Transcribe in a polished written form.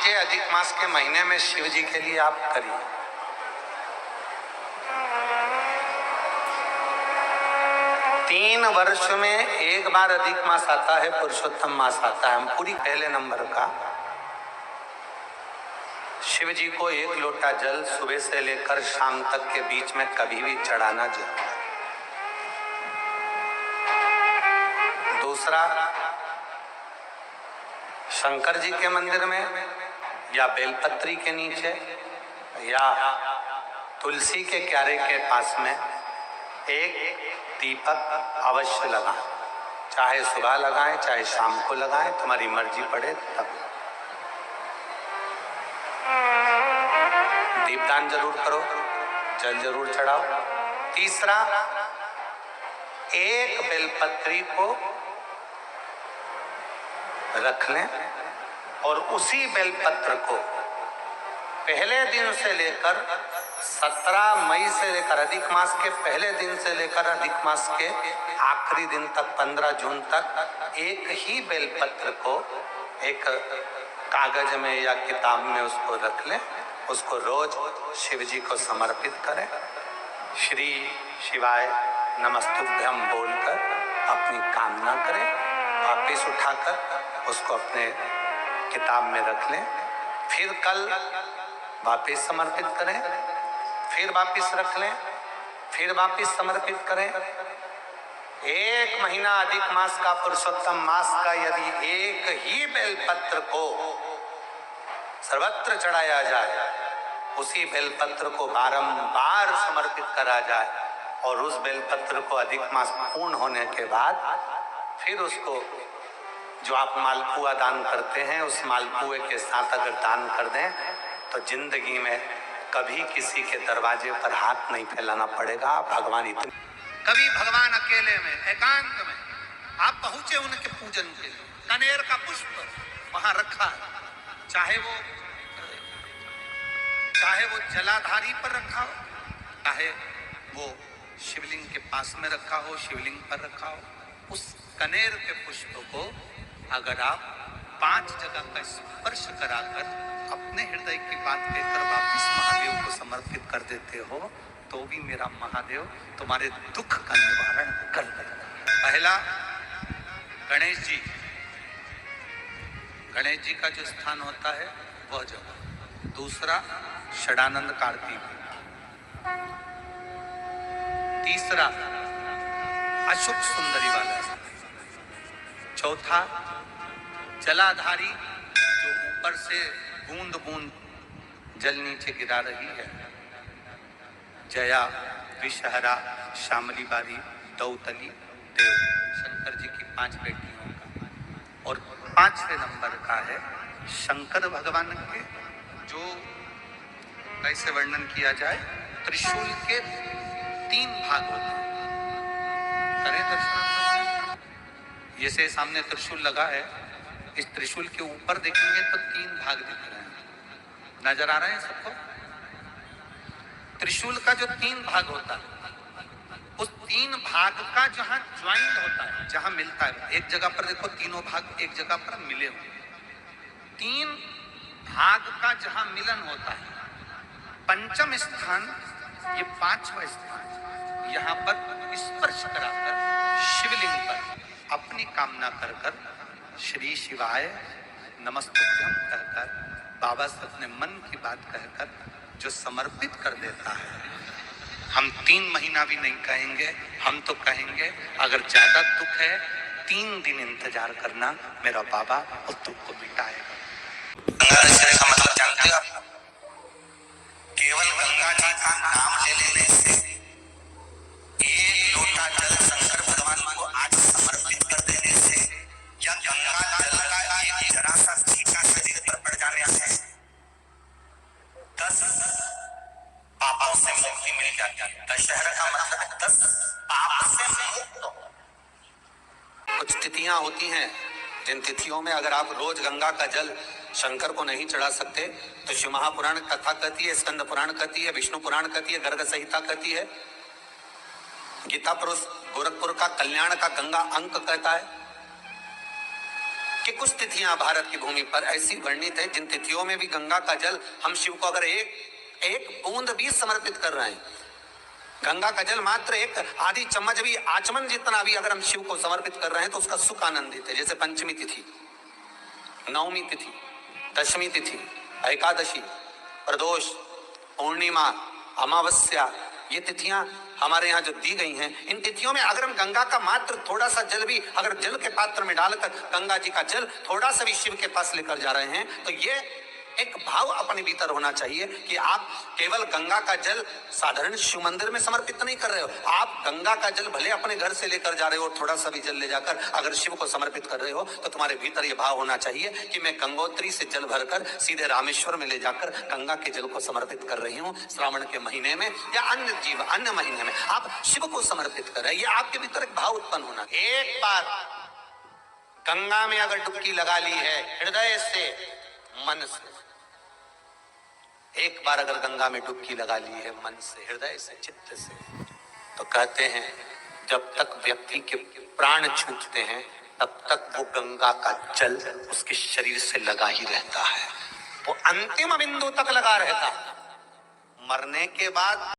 चीजें अधिक मास के महीने में शिव जी के लिए आप करिए। तीन वर्ष में एक बार अधिक मास आता है, पुरुषोत्तम मास आता है। हम पूरी पहले नंबर का शिव जी को एक लोटा जल सुबह से लेकर शाम तक के बीच में कभी भी चढ़ाना जरूर है। दूसरा, शंकर जी के मंदिर में या बेलपत्री के नीचे या तुलसी के क्यारे के पास में एक दीपक अवश्य लगाएं। चाहे सुबह लगाएं चाहे शाम को लगाएं, तुम्हारी मर्जी पड़े तब। दीपदान जरूर करो, जल जरूर चढ़ाओ। तीसरा, एक बेलपत्री को रख लें और उसी बेलपत्र को पहले दिन से लेकर 17 मई से लेकर अधिक मास के पहले दिन से लेकर अधिक मास के आखिरी दिन तक 15 जून तक एक ही बेलपत्र को एक कागज में या किताब में उसको रख लें। उसको रोज शिव जी को समर्पित करें। श्री शिवाय नमस्तुभ्यम बोलकर अपनी कामना करें। वापिस उठाकर उसको अपने किताब में रख लें। फिर कल वापिस समर्पित करें, फिर वापिस रख लें, फिर वापिस समर्पित करें। एक महीना अधिक मास का, पुरुषोत्तम मास का, यदि एक ही बेलपत्र को सर्वत्र चढ़ाया जाए, उसी बेलपत्र को बारंबार समर्पित करा जाए और उस बेलपत्र को अधिक मास पूर्ण होने के बाद फिर उसको जो आप मालपुआ दान करते हैं उस मालपुए के साथ अगर दान कर दें तो जिंदगी में कभी किसी के दरवाजे पर हाथ नहीं फैलाना पड़ेगा। भगवान इतने, कभी भगवान अकेले में एकांत में आप पहुंचे उनके पूजन के लिए, कनेर का पुष्प वहां रखा है, चाहे वो जलाधारी पर रखा हो, चाहे वो शिवलिंग के पास में रखा हो, शिवलिंग पर रखा हो, उस कनेर के पुष्प को अगर आप 5 जगह का स्पर्श कराकर अपने हृदय की बात कहकर वापिस महादेव को समर्पित कर देते हो तो भी मेरा महादेव तुम्हारे दुख का निवारण कर देगा। पहला, गणेश जी का जो स्थान होता है वह जगह। दूसरा, षडानंद कार्तिक। तीसरा, अशुभ सुंदरी वाला। चौथा, जलाधारी जो ऊपर से बूंद बूंद जल नीचे गिरा रही है, जया, विषहरा, श्यामली बारी, दौतली, देव, शंकर जी की 5 बेटियों का। और 5वें नंबर का है शंकर भगवान के, जो कैसे वर्णन किया जाए, त्रिशूल के 3 भाग होते हैं। करें दर्शन। जैसे सामने त्रिशूल लगा है, इस त्रिशूल के ऊपर देखेंगे तो 3 भाग दिख रहे हैं। नजर आ रहे हैं सबको? त्रिशूल का जो 3 भाग होता है, उस 3 भाग का जहां ज्वाइंट होता है, जहां मिलता है, एक जगह पर देखो तीनों भाग एक जगह पर मिले हुए, 3 भाग का जहां मिलन होता है, पंचम स्थान, ये 5वां स्थान, यहाँ पर स्पर्श कराकर शिवलिंग पर अपनी कामना कर कर श्री शिवाय नमस्तुभ्यम कहकर बाबा से अपने मन की बात कहकर जो समर्पित कर देता है, हम 3 महीना भी नहीं कहेंगे, हम तो कहेंगे अगर ज्यादा दुख है 3 दिन इंतजार करना, मेरा बाबा उस दुख को मिटाएगा। गंगा का मतलब जानते हो आप? केवल गंगा जी का नाम ले लेने से, एक लोटा जल शंकर भगवान को आज समर्पित कर देने से, या गंगा जल का एक जरा सा छींटा शरीर पर पड़ जाने से 10 पापों से मुक्ति मिल जाती है। दशहरा का मतलब 10 पाप से मुक्त। कुछ तिथियां होती हैं जिन तिथियों में अगर आप रोज गंगा का जल शंकर को नहीं चढ़ा सकते तो शिव महापुराण कथा कहती है, स्कंद पुराण कहती है, विष्णु पुराण कहती है, गर्ग संहिता कहती है, गीता पुरुष गोरखपुर का कल्याण का गंगा अंक कहता है। कि कुछ तिथियां भारत की भूमि पर ऐसी वर्णित है जिन तिथियों में भी गंगा का जल हम शिव को अगर एक बूंद भी समर्पित कर रहे हैं, गंगा का जल मात्र एक आधी चम्मच भी, आचमन जितना भी अगर हम शिव को समर्पित कर रहे हैं तो उसका सुख आनंदित है। जैसे पंचमी तिथि, नवमी तिथि, दशमी तिथि, एकादशी, प्रदोष, पूर्णिमा, अमावस्या, ये तिथियां हमारे यहाँ जो दी गई हैं, इन तिथियों में अगर हम गंगा का मात्र थोड़ा सा जल भी अगर जल के पात्र में डालकर गंगा जी का जल थोड़ा सा भी शिव के पास लेकर जा रहे हैं, तो ये एक भाव अपने भीतर होना चाहिए कि आप केवल गंगा का जल साधारण शिव मंदिर में समर्पित नहीं कर रहे हो, आप गंगा का जल भले अपने घर से लेकर जा रहे हो, थोड़ा सा भी जल ले जाकर अगर शिव को समर्पित कर रहे हो, तो तुम्हारे भीतर ये भाव होना चाहिए कि मैं गंगोत्री से जल भरकर सीधे रामेश्वर में ले जाकर गंगा के जल को समर्पित कर रही हूँ। श्रावण के महीने में या अन्य महीने में आप शिव को समर्पित कर रहे हैं, ये आपके भीतर एक भाव उत्पन्न होना। एक बार गंगा में अगर डुबकी लगा ली है हृदय से, मन से, एक बार अगर गंगा में डुबकी लगा ली है मन से, हृदय से, चित्त से, तो कहते हैं जब तक व्यक्ति के प्राण छूटते हैं तब तक वो गंगा का जल उसके शरीर से लगा ही रहता है, वो अंतिम बिंदु तक लगा रहता है। मरने के बाद